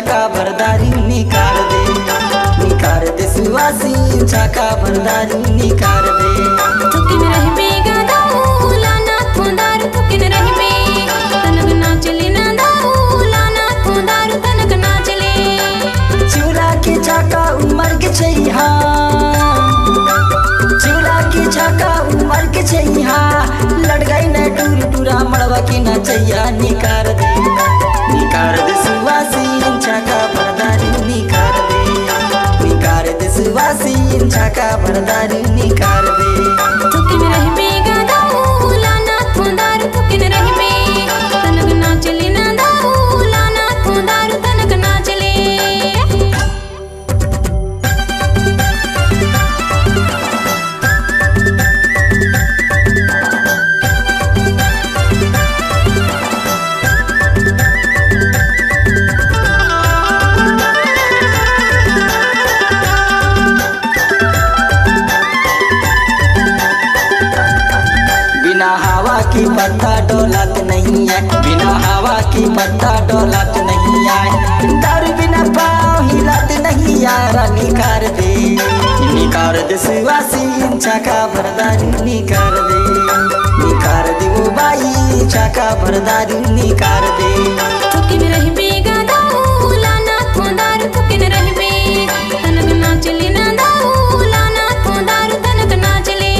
छाका भरदारी निकार दे सुवासी छाका भरदारी निकार दे। थुकिन रहबे गदाऊ लाना खोंदार थुकिन रहबे तनक ना चले ना दाऊ लाना खोंदार तनक ना चले। चूल्हा की छाका उमर के छैहा चूल्हा की छाका उमर के छैहा लड़ गई न टूर टूरा मड़वा की ना चैया निकार दे सुवासी छाका भरदारी निकार दे सुवासी छाका भरदारी निकार दे। थुकिन रहबे गदाऊ लाना खोंदार थुकिन रहबे तनक ना चले ना दाऊ लाना खोंदार तनक ना चले। बिना हवा की पत्ता डोलत नहीं है बिना हवा की पत्ता डोलत नहीं है दारू बिना पाँव हिलत नहीं यारा निकार दे सुवासी छाका भरदारी निकार दे वो बाई छाका भरदारी निकार दे। थुकिन रहबे गदाऊ लाना खोंदार थुकिन रहबे तनक ना चले ना दाऊ लाना खोंदार तनक ना चले।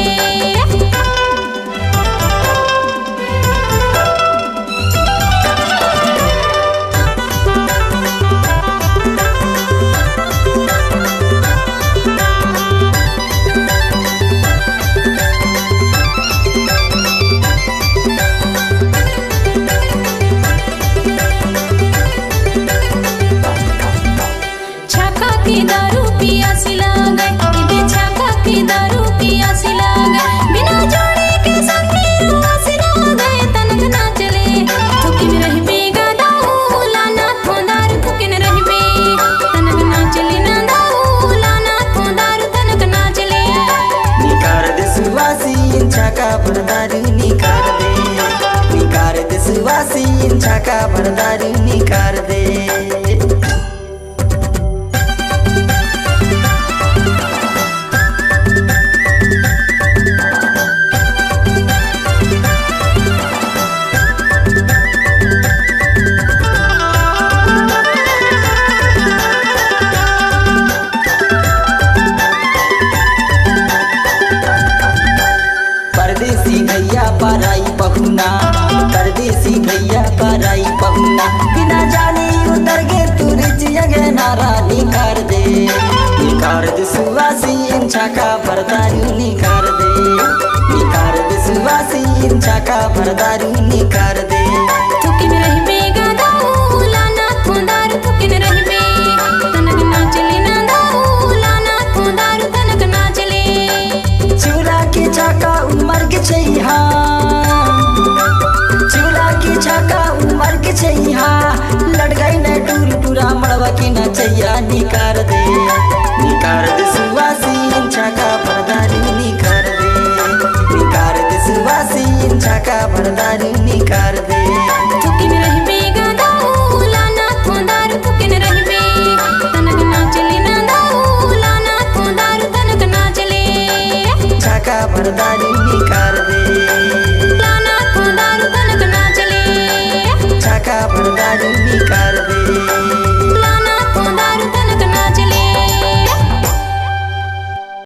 छाका की दारू पियासी लागे इदे छाका की दारू पियासी लागे बिना जोड़े के संगी आसी लागे तनक ना चले। थुकिन रहबे गदाऊ लाना खोंदार थुकिन रहबे तनक ना चले ना दाऊ लाना खोंदार तनक ना चले। निकार दे सुवासी छाका भरदारी निकार दे सुवासी छाका भरदारी निकार दे। परदेसी भैया पराई पहुना परदेसी भैया पराई पहुना बिना जाने उतर गे तुरजियगे नारा निकार दे सुवासी छाका भरदारी निकार दे सुवासी छाका भरदारी निकार दे। थुकिन रहबे गदाऊ लाना खोंदार थुकिन रहबे तनक ना चले ना दाऊ लाना खोंदार तनक ना चले। चूल्हा की छाका उमर के छैहा चूल्हा की छाका उमर के छैहा लड़ गई न टूर टूरा मड़वा की ना चैया निकार दे सुवासी छाका भरदारी निकार दे सुवासी छाका भरदारी